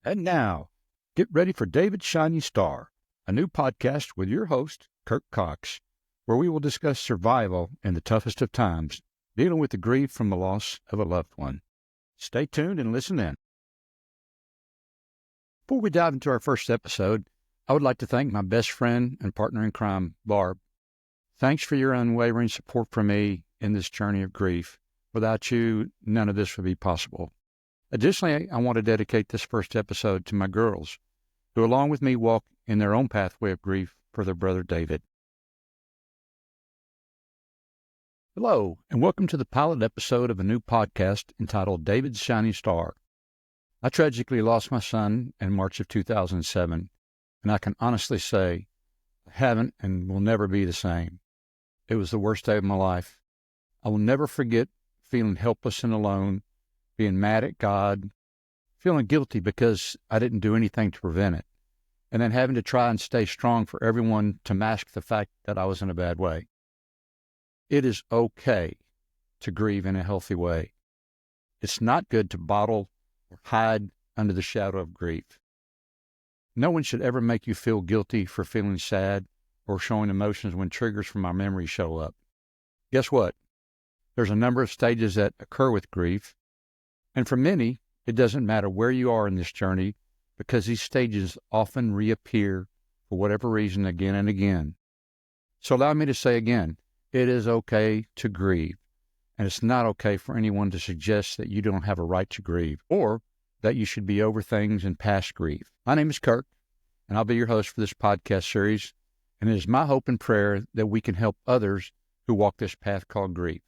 And now, get ready for David's Shining Star, a new podcast with your host, Kirk Cox, where we will discuss survival in the toughest of times, dealing with the grief from the loss of a loved one. Stay tuned and listen in. Before we dive into our first episode, I would like to thank my best friend and partner in crime, Barb. Thanks for your unwavering support for me in this journey of grief. Without you, none of this would be possible. Additionally, I want to dedicate this first episode to my girls, who along with me walk in their own pathway of grief for their brother David. Hello, and welcome to the pilot episode of a new podcast entitled David's Shining Star. I tragically lost my son in March of 2007, and I can honestly say I haven't and will never be the same. It was the worst day of my life. I will never forget feeling helpless and alone, being mad at God, feeling guilty because I didn't do anything to prevent it, and then having to try and stay strong for everyone to mask the fact that I was in a bad way. It is okay to grieve in a healthy way. It's not good to bottle or hide under the shadow of grief. No one should ever make you feel guilty for feeling sad or showing emotions when triggers from our memory show up. Guess what? There's a number of stages that occur with grief, and for many, it doesn't matter where you are in this journey because these stages often reappear for whatever reason again and again. So allow me to say again, it is okay to grieve, and it's not okay for anyone to suggest that you don't have a right to grieve or that you should be over things and past grief. My name is Kirk, and I'll be your host for this podcast series, and it is my hope and prayer that we can help others who walk this path called grief.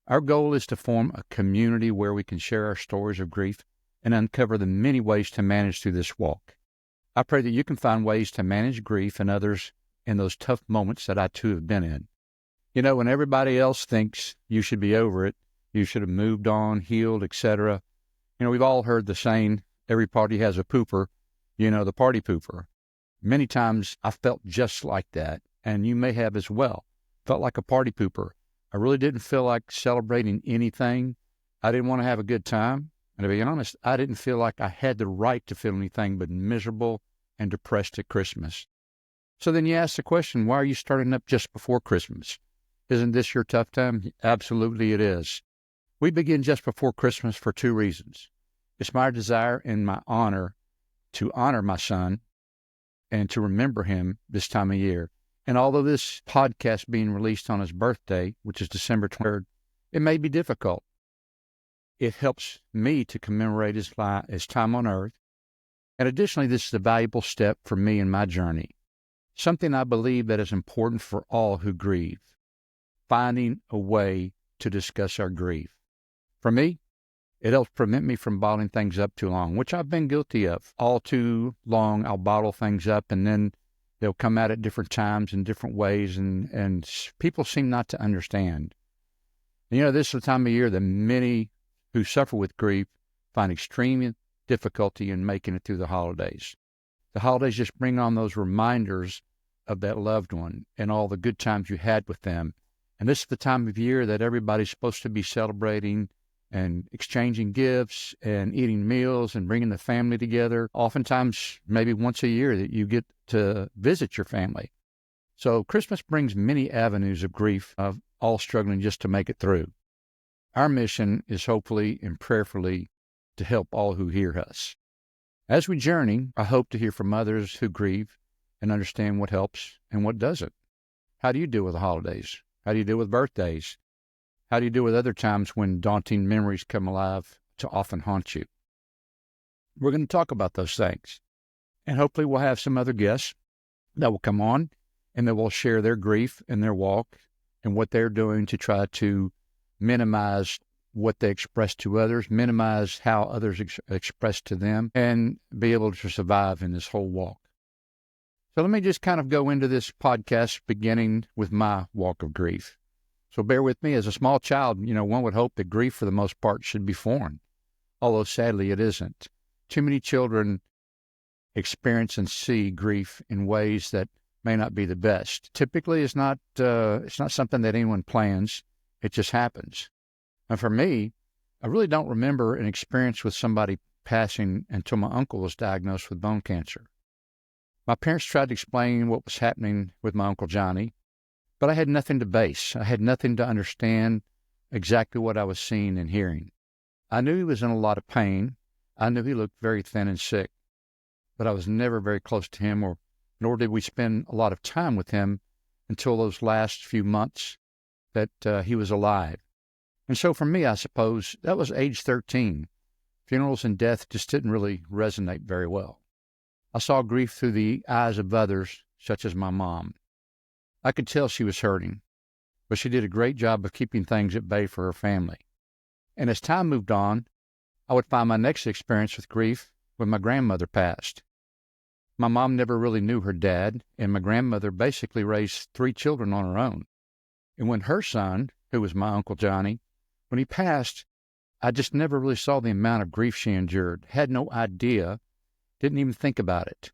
Our goal is to form a community where we can share our stories of grief and uncover the many ways to manage through this walk. I pray that you can find ways to manage grief and others in those tough moments that I too have been in. You know, when everybody else thinks you should be over it, you should have moved on, healed, etc. You know, we've all heard the saying, every party has a pooper, the party pooper. Many times I felt just like that, and you may have as well. Felt like a party pooper. I really didn't feel like celebrating anything. I didn't want to have a good time. And to be honest, I didn't feel like I had the right to feel anything but miserable and depressed at Christmas. So then you ask the question, why are you starting up just before Christmas? Isn't this your tough time? Absolutely it is. We begin just before Christmas for two reasons. It's my desire and my honor to honor my son and to remember him this time of year. And although this podcast being released on his birthday, which is December 23rd, it may be difficult. It helps me to commemorate his time on earth. And additionally, this is a valuable step for me in my journey. Something I believe that is important for all who grieve. Finding a way to discuss our grief. For me, it helps prevent me from bottling things up too long, which I've been guilty of. All too long, I'll bottle things up and then they'll come out at different times in different ways, and people seem not to understand. This is the time of year that many who suffer with grief find extreme difficulty in making it through the holidays. The holidays just bring on those reminders of that loved one and all the good times you had with them. And this is the time of year that everybody's supposed to be celebrating and exchanging gifts and eating meals and bringing the family together. Oftentimes, maybe once a year that you get to visit your family. So Christmas brings many avenues of grief of all struggling just to make it through. Our mission is hopefully and prayerfully to help all who hear us. As we journey, I hope to hear from others who grieve and understand what helps and what doesn't. How do you deal with the holidays? How do you deal with birthdays? How do you deal with other times when daunting memories come alive to often haunt you? We're going to talk about those things. And hopefully we'll have some other guests that will come on and that will share their grief and their walk and what they're doing to try to minimize what they express to others, minimize how others express to them, and be able to survive in this whole walk. So let me just kind of go into this podcast beginning with my walk of grief. So bear with me. As a small child, one would hope that grief for the most part should be foreign, although sadly it isn't. Too many children experience and see grief in ways that may not be the best. Typically, it's not something that anyone plans. It just happens. And for me, I really don't remember an experience with somebody passing until my uncle was diagnosed with bone cancer. My parents tried to explain what was happening with my Uncle Johnny, but I had nothing to base. I had nothing to understand exactly what I was seeing and hearing. I knew he was in a lot of pain. I knew he looked very thin and sick, but I was never very close to him, nor did we spend a lot of time with him until those last few months that he was alive. And so for me, I suppose, that was age 13. Funerals and death just didn't really resonate very well. I saw grief through the eyes of others, such as my mom. I could tell she was hurting, but she did a great job of keeping things at bay for her family. And as time moved on, I would find my next experience with grief when my grandmother passed. My mom never really knew her dad, and my grandmother basically raised 3 children on her own. And when her son, who was my Uncle Johnny, when he passed, I just never really saw the amount of grief she endured, had no idea, didn't even think about it.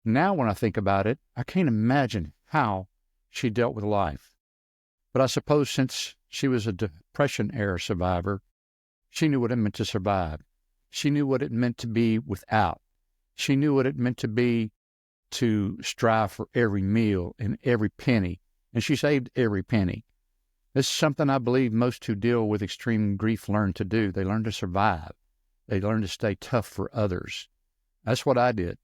Now when I think about it, I can't imagine how she dealt with life. But I suppose since she was a Depression-era survivor, she knew what it meant to survive. She knew what it meant to be without. She knew what it meant to be to strive for every meal and every penny, and she saved every penny. This is something I believe most who deal with extreme grief learn to do. They learn to survive. They learn to stay tough for others. That's what I did.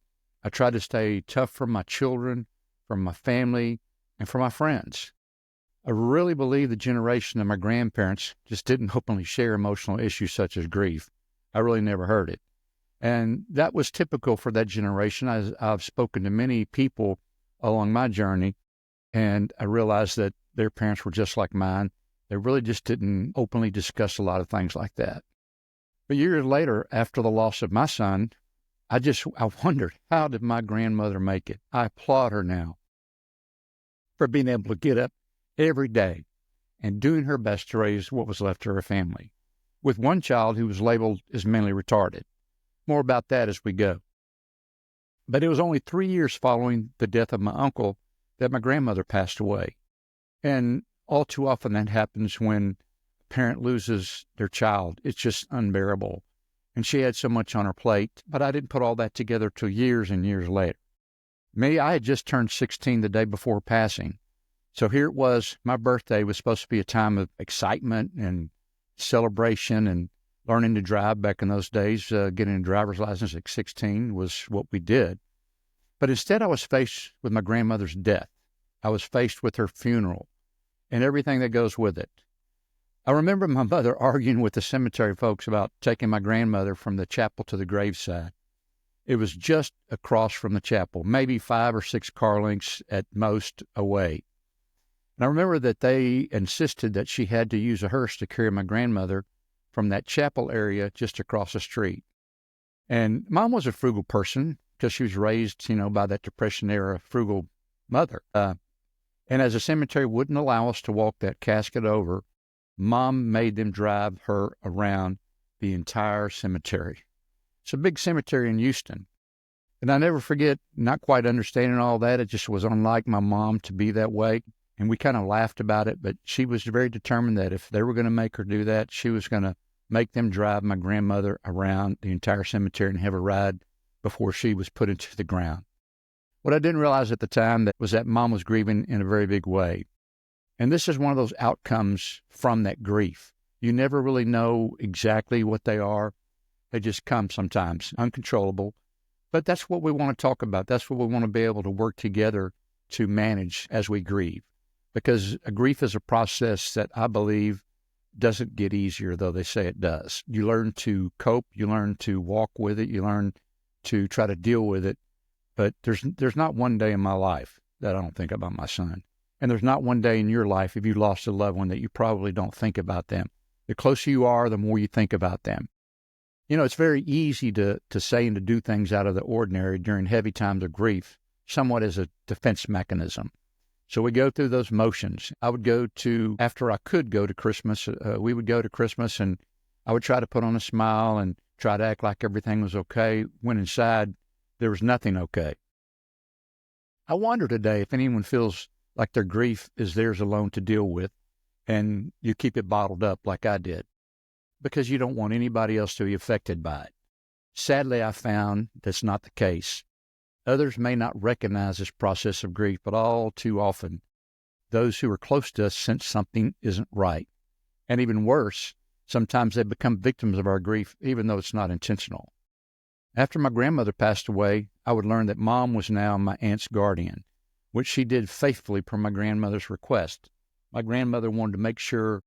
I tried to stay tough for my children, for my family, and for my friends. I really believe the generation of my grandparents just didn't openly share emotional issues such as grief. I really never heard it. And that was typical for that generation. I've spoken to many people along my journey, and I realized that their parents were just like mine. They really just didn't openly discuss a lot of things like that. But years later, after the loss of my son, I wondered, how did my grandmother make it? I applaud her now for being able to get up every day and doing her best to raise what was left to her family, with one child who was labeled as mentally retarded. More about that as we go. But it was only 3 years following the death of my uncle that my grandmother passed away. And all too often that happens when a parent loses their child. It's just unbearable. And she had so much on her plate, but I didn't put all that together till years and years later. Me, I had just turned 16 the day before passing. So here it was, my birthday was supposed to be a time of excitement and celebration and learning to drive back in those days. Getting a driver's license at 16 was what we did. But instead, I was faced with my grandmother's death. I was faced with her funeral and everything that goes with it. I remember my mother arguing with the cemetery folks about taking my grandmother from the chapel to the graveside. It was just across from the chapel, maybe 5 or 6 car lengths at most away. And I remember that they insisted that she had to use a hearse to carry my grandmother from that chapel area just across the street. And Mom was a frugal person because she was raised, by that Depression-era frugal mother. And as the cemetery wouldn't allow us to walk that casket over, Mom made them drive her around the entire cemetery. It's a big cemetery in Houston. And I never forget not quite understanding all that. It just was unlike my mom to be that way. And we kind of laughed about it, but she was very determined that if they were going to make her do that, she was going to make them drive my grandmother around the entire cemetery and have a ride before she was put into the ground. What I didn't realize at the time was that Mom was grieving in a very big way. And this is one of those outcomes from that grief. You never really know exactly what they are. They just come sometimes, uncontrollable. But that's what we want to talk about. That's what we want to be able to work together to manage as we grieve. Because a grief is a process that I believe doesn't get easier, though they say it does. You learn to cope. You learn to walk with it. You learn to try to deal with it. But there's not one day in my life that I don't think about my son. And there's not one day in your life, if you lost a loved one, that you probably don't think about them. The closer you are, the more you think about them. It's very easy to say and to do things out of the ordinary during heavy times of grief, somewhat as a defense mechanism. So we go through those motions. I would go to, after I could go to Christmas, we would go to Christmas and I would try to put on a smile and try to act like everything was okay, when inside there was nothing okay. I wonder today if anyone feels like their grief is theirs alone to deal with and you keep it bottled up like I did, because you don't want anybody else to be affected by it. Sadly, I found that's not the case. Others may not recognize this process of grief, but all too often, those who are close to us sense something isn't right. And even worse, sometimes they become victims of our grief, even though it's not intentional. After my grandmother passed away, I would learn that Mom was now my aunt's guardian, which she did faithfully per my grandmother's request. My grandmother wanted to make sure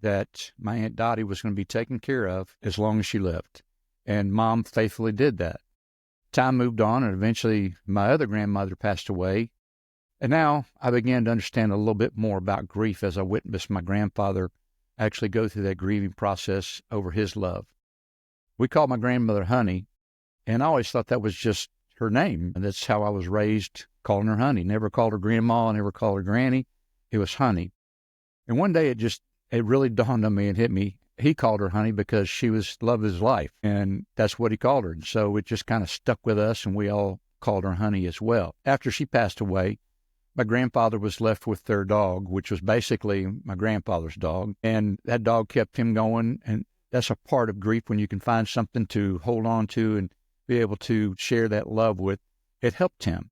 that my Aunt Dottie was going to be taken care of as long as she lived, and Mom faithfully did that. Time moved on, and eventually my other grandmother passed away, and now I began to understand a little bit more about grief as I witnessed my grandfather actually go through that grieving process over his love. We called my grandmother Honey, and I always thought that was just her name. And that's how I was raised, calling her Honey. Never called her Grandma, never called her Granny. It was Honey. And one day it really dawned on me and hit me. He called her Honey because she was love of his life, and that's what he called her. And so it just kind of stuck with us, and we all called her Honey as well. After she passed away, my grandfather was left with their dog, which was basically my grandfather's dog, and that dog kept him going. And that's a part of grief, when you can find something to hold on to and be able to share that love with. It helped him.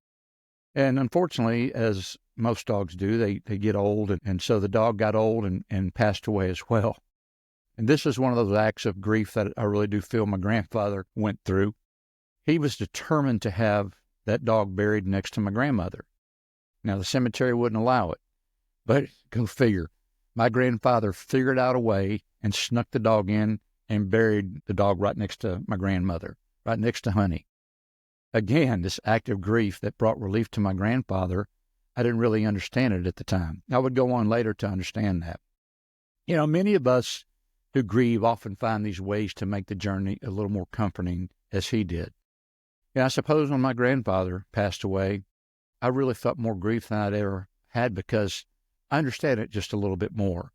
And unfortunately, as most dogs do, they get old, and so the dog got old and passed away as well. And this is one of those acts of grief that I really do feel my grandfather went through. He was determined to have that dog buried next to my grandmother. Now, the cemetery wouldn't allow it, but go figure. My grandfather figured out a way and snuck the dog in and buried the dog right next to my grandmother, right next to Honey. Again, this act of grief that brought relief to my grandfather, I didn't really understand it at the time. I would go on later to understand that. You know, many of us who grieve often find these ways to make the journey a little more comforting, as he did. And I suppose when my grandfather passed away, I really felt more grief than I'd ever had, because I understand it just a little bit more.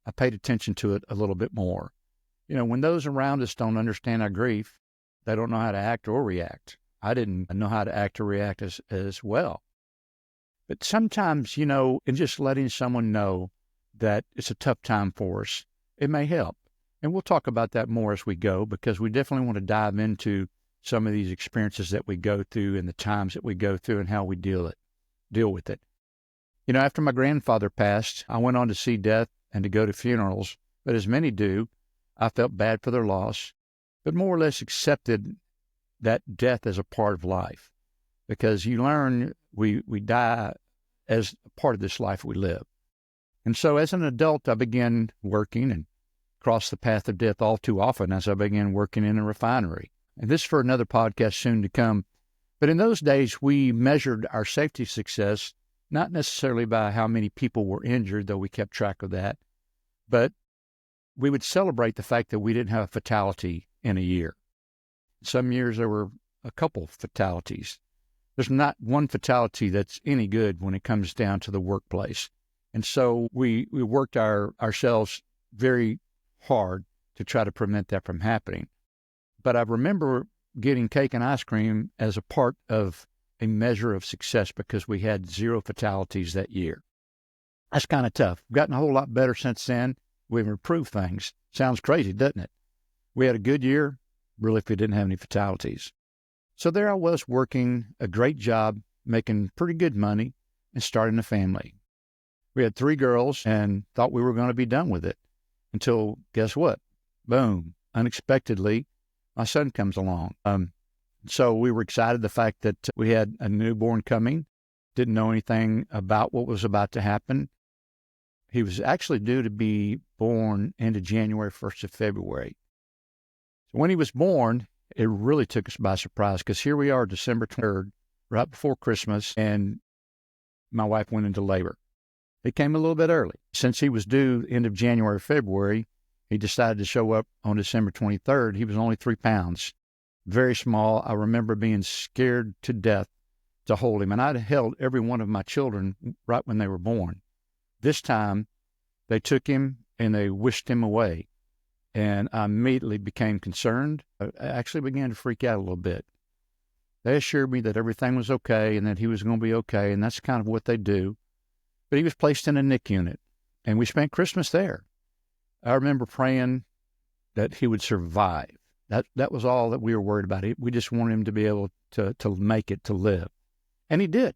I paid attention to it a little bit more. You know, when those around us don't understand our grief, they don't know how to act or react. I didn't know how to act or react as well. But sometimes, you know, in just letting someone know that it's a tough time for us, it may help. And we'll talk about that more as we go, because we definitely want to dive into some of these experiences that we go through and the times that we go through and how we deal with it. You know, after my grandfather passed, I went on to see death and to go to funerals. But as many do, I felt bad for their loss, but more or less accepted that death as a part of life, because you learn we die as a part of this life we live. And so as an adult, I began working and crossed the path of death all too often as I began working in a refinery. And this is for another podcast soon to come. But in those days, we measured our safety success, not necessarily by how many people were injured, though we kept track of that, but we would celebrate the fact that we didn't have a fatality in a year. Some years there were a couple fatalities. There's not one fatality that's any good when it comes down to the workplace. And so we worked ourselves very hard to try to prevent that from happening. But I remember getting cake and ice cream as a part of a measure of success, because we had 0 fatalities that year. That's kind of tough. We've gotten a whole lot better since then. We've improved things. Sounds crazy, doesn't it? We had a good year, really, if we didn't have any fatalities. So there I was, working a great job, making pretty good money, and starting a family. We had 3 girls and thought we were going to be done with it until, guess what? Boom, unexpectedly, my son comes along. So we were excited the fact that we had a newborn coming, didn't know anything about what was about to happen. He was actually due to be born into January 1st of February. So when he was born, it really took us by surprise, because here we are, December 3rd, right before Christmas, and my wife went into labor. It came a little bit early. Since he was due end of January, February, he decided to show up on December 23rd. He was only 3 pounds, very small. I remember being scared to death to hold him, and I'd held every one of my children right when they were born. This time, they took him and they whisked him away, and I immediately became concerned. I actually began to freak out a little bit. They assured me that everything was okay and that he was going to be okay, and that's kind of what they do. But he was placed in a NICU unit, and we spent Christmas there. I remember praying that he would survive, That was all that we were worried about. We just wanted him to be able to make it, to live. And he did.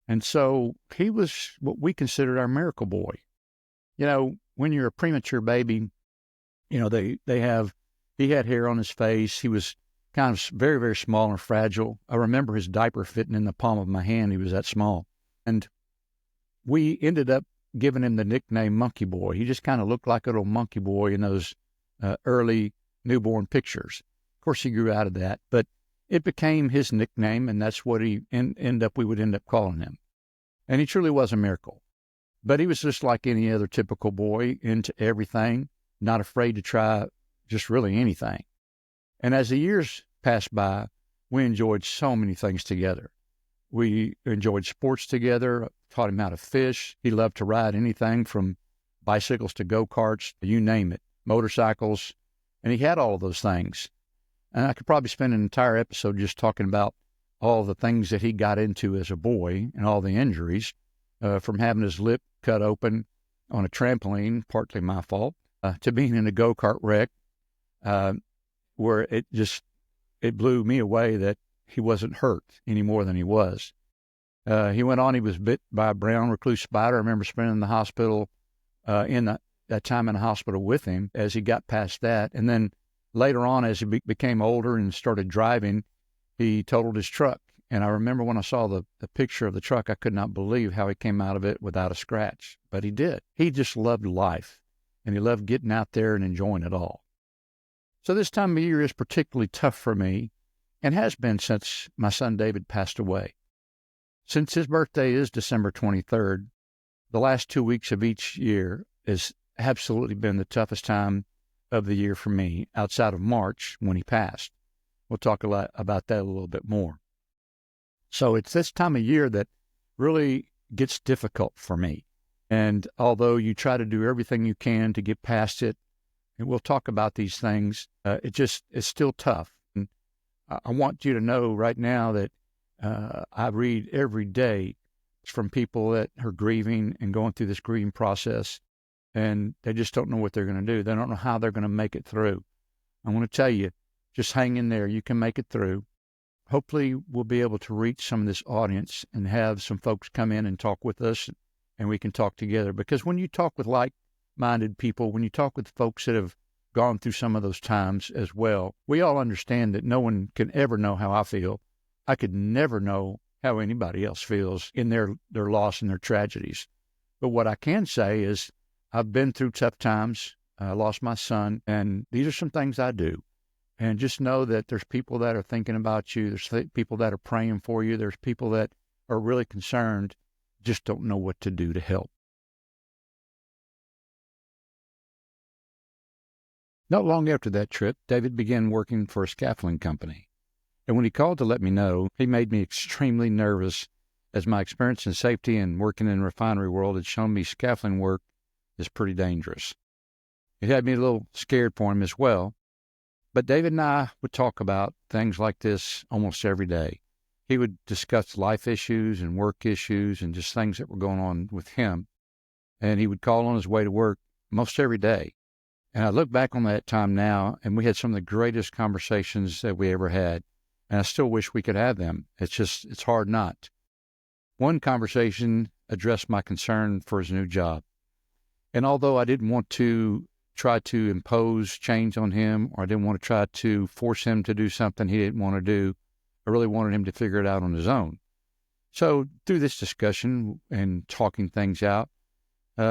And so he was what we considered our miracle boy. You know, when you're a premature baby, you know, he had hair on his face. He was kind of very, very small and fragile. I remember his diaper fitting in the palm of my hand. He was that small. And we ended up giving him the nickname Monkey Boy. He just kind of looked like a little monkey boy in those early newborn pictures. Of course, he grew out of that, but it became his nickname, and that's what we would end up calling him. And he truly was a miracle. But he was just like any other typical boy, into everything, not afraid to try just really anything. And as the years passed by, we enjoyed so many things together. We enjoyed sports together, taught him how to fish. He loved to ride anything from bicycles to go-karts, you name it, motorcycles, and he had all of those things. And I could probably spend an entire episode just talking about all the things that he got into as a boy and all the injuries, from having his lip cut open on a trampoline, partly my fault, to being in a go-kart wreck, where it blew me away that he wasn't hurt any more than he was. He went on, he was bit by a brown recluse spider. I remember spending the hospital, that time in the hospital with him as he got past that. And then later on, as he became older and started driving, he totaled his truck. And I remember when I saw the picture of the truck, I could not believe how he came out of it without a scratch. But he did. He just loved life, and he loved getting out there and enjoying it all. So this time of year is particularly tough for me, and has been since my son David passed away. Since his birthday is December 23rd, the last 2 weeks of each year has absolutely been the toughest time of the year for me, outside of March when he passed. We'll talk a lot about that a little bit more. So it's this time of year that really gets difficult for me. And although you try to do everything you can to get past it, and we'll talk about these things, it's still tough. And I want you to know right now that I read every day from people that are grieving and going through this grieving process, and they just don't know what they're going to do. They don't know how they're going to make it through. I want to tell you, just hang in there. You can make it through. Hopefully, we'll be able to reach some of this audience and have some folks come in and talk with us, and we can talk together. Because when you talk with like-minded people, when you talk with folks that have gone through some of those times as well, we all understand that no one can ever know how I feel. I could never know how anybody else feels in their loss and their tragedies. But what I can say is I've been through tough times. I lost my son, and these are some things I do. And just know that there's people that are thinking about you. There's people that are praying for you. There's people that are really concerned, just don't know what to do to help. Not long after that trip, David began working for a scaffolding company. And when he called to let me know, he made me extremely nervous, as my experience in safety and working in the refinery world had shown me scaffolding work is pretty dangerous. It had me a little scared for him as well. But David and I would talk about things like this almost every day. He would discuss life issues and work issues and just things that were going on with him. And he would call on his way to work most every day. And I look back on that time now, and we had some of the greatest conversations that we ever had. And I still wish we could have them. It's hard not. One conversation addressed my concern for his new job. And although I didn't want to try to impose change on him, or I didn't want to try to force him to do something he didn't want to do, I really wanted him to figure it out on his own. So through this discussion and talking things out,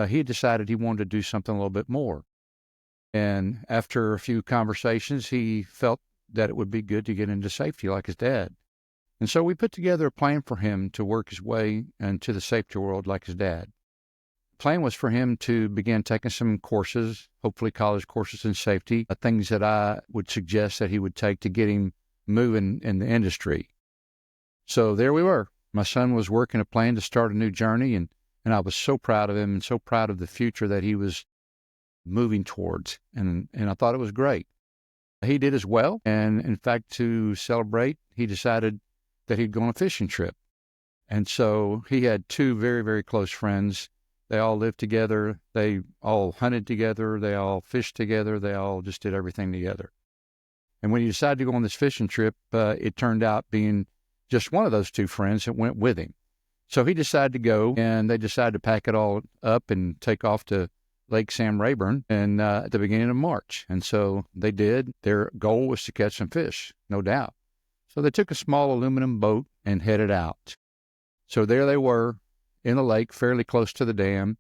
he decided he wanted to do something a little bit more. And after a few conversations, he felt that it would be good to get into safety like his dad. And so we put together a plan for him to work his way into the safety world like his dad. The plan was for him to begin taking some courses, hopefully college courses in safety, things that I would suggest that he would take to get him moving in the industry. So there we were. My son was working a plan to start a new journey, and I was so proud of him and so proud of the future that he was moving towards. And I thought it was great. He did as well. And in fact, to celebrate, he decided that he'd go on a fishing trip. And so he had two very, very close friends. They all lived together. They all hunted together. They all fished together. They all just did everything together. And when he decided to go on this fishing trip, it turned out being just one of those two friends that went with him. So he decided to go, and they decided to pack it all up and take off to Lake Sam Rayburn and at the beginning of March. And so they did. Their goal was to catch some fish, no doubt. So they took a small aluminum boat and headed out. So there they were in the lake, fairly close to the dam.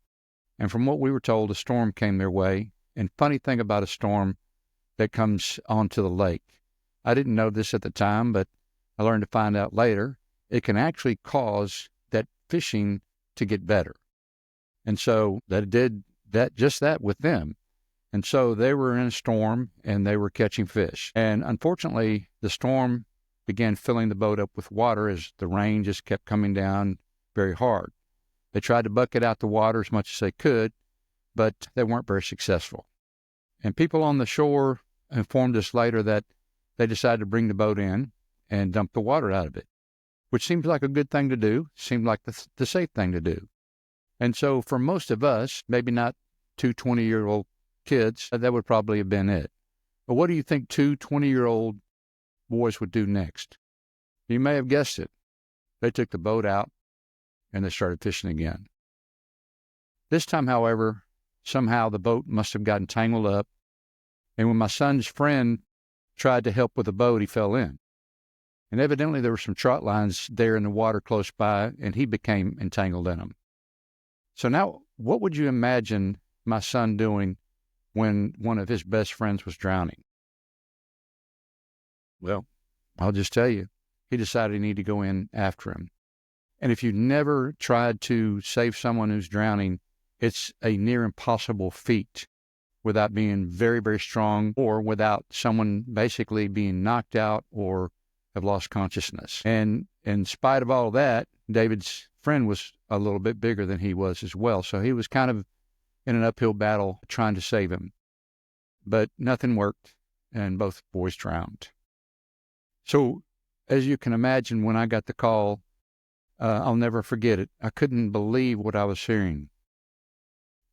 And from what we were told, a storm came their way. And funny thing about a storm that comes onto the lake, I didn't know this at the time, but I learned to find out later, it can actually cause that fishing to get better. And so that did that with them. And so they were in a storm and they were catching fish. And unfortunately, the storm began filling the boat up with water as the rain just kept coming down very hard. They tried to bucket out the water as much as they could, but they weren't very successful. And people on the shore informed us later that they decided to bring the boat in and dump the water out of it, which seems like a good thing to do, seemed like the safe thing to do. And so for most of us, maybe not two 20-year-old kids, that would probably have been it. But what do you think two 20-year-old boys would do next? You may have guessed it. They took the boat out and they started fishing again. This time, however, somehow the boat must have gotten tangled up. And when my son's friend tried to help with the boat, he fell in. And evidently there were some trot lines there in the water close by, and he became entangled in them. So now, what would you imagine my son doing when one of his best friends was drowning? Well, I'll just tell you, he decided he needed to go in after him. And if you've never tried to save someone who's drowning, it's a near impossible feat without being very, very strong or without someone basically being knocked out or have lost consciousness. And in spite of all that, David's friend was a little bit bigger than he was as well. So he was kind of in an uphill battle trying to save him. But nothing worked, and both boys drowned. So as you can imagine, when I got the call, I'll never forget it. I couldn't believe what I was hearing.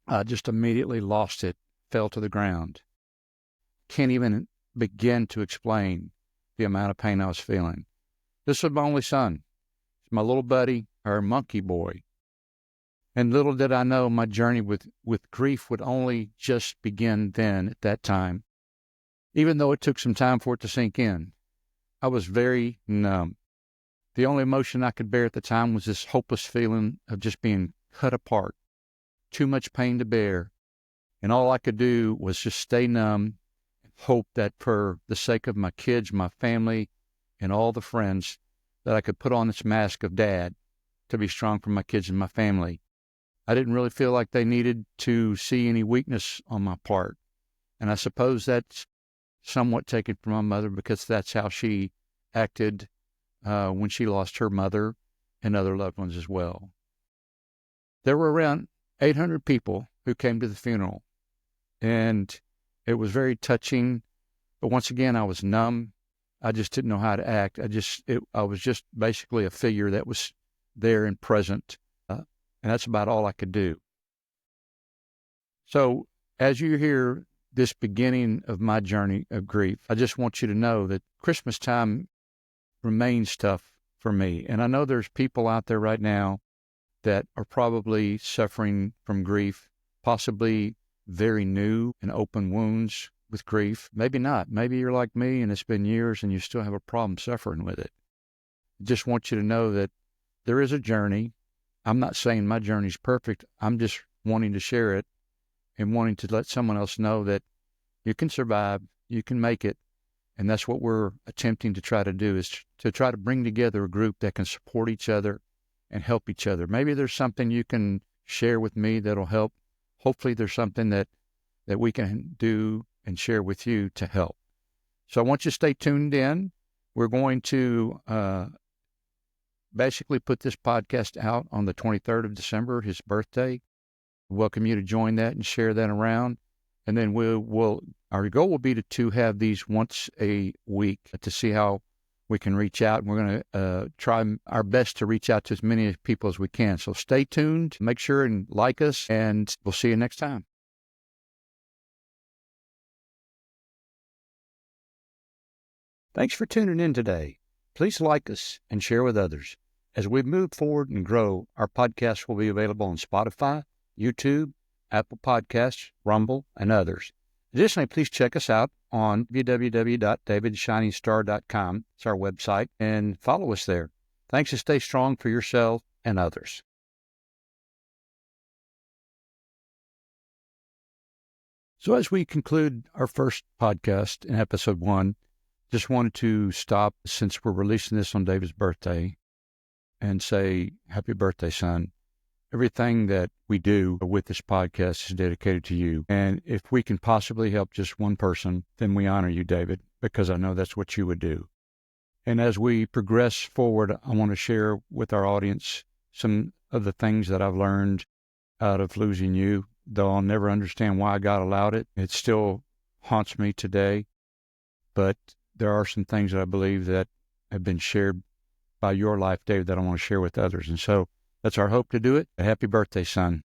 I just immediately lost it, fell to the ground. Can't even begin to explain the amount of pain I was feeling. This was my only son, my little buddy, our monkey boy. And little did I know my journey with grief would only just begin then at that time. Even though it took some time for it to sink in, I was very numb. The only emotion I could bear at the time was this hopeless feeling of just being cut apart, too much pain to bear. And all I could do was just stay numb and hope that for the sake of my kids, my family, and all the friends, that I could put on this mask of dad to be strong for my kids and my family. I didn't really feel like they needed to see any weakness on my part. And I suppose that's somewhat taken from my mother because that's how she acted when she lost her mother and other loved ones as well. There were around 800 people who came to the funeral, and it was very touching. But once again, I was numb. I just didn't know how to act. I was just basically a figure that was there and present, and that's about all I could do. So as you hear this beginning of my journey of grief, I just want you to know that Christmas time remains tough for me. And I know there's people out there right now that are probably suffering from grief, possibly very new and open wounds with grief. Maybe not. Maybe you're like me and it's been years and you still have a problem suffering with it. I just want you to know that there is a journey. I'm not saying my journey's perfect. I'm just wanting to share it and wanting to let someone else know that you can survive, you can make it. And that's what we're attempting to try to do, is to try to bring together a group that can support each other and help each other. Maybe there's something you can share with me that'll help. Hopefully there's something that we can do and share with you to help. So I want you to stay tuned in. We're going to basically put this podcast out on the 23rd of December, his birthday. Welcome you to join that and share that around. And then our goal will be to have these once a week to see how we can reach out. And we're going to try our best to reach out to as many people as we can. So stay tuned, make sure and like us, and we'll see you next time. Thanks for tuning in today. Please like us and share with others. As we move forward and grow, our podcast will be available on Spotify, YouTube, Apple Podcasts, Rumble, and others. Additionally, please check us out on www.davidshiningstar.com. It's our website, and follow us there. Thanks, and stay strong for yourself and others. So as we conclude our first podcast in episode 1, just wanted to stop, since we're releasing this on David's birthday, and say, happy birthday, son. Everything that we do with this podcast is dedicated to you. And if we can possibly help just one person, then we honor you, David, because I know that's what you would do. And as we progress forward, I want to share with our audience some of the things that I've learned out of losing you. Though I'll never understand why God allowed it, it still haunts me today. But there are some things that I believe that have been shared by your life, David, that I want to share with others. And so that's our hope to do it. Happy birthday, son.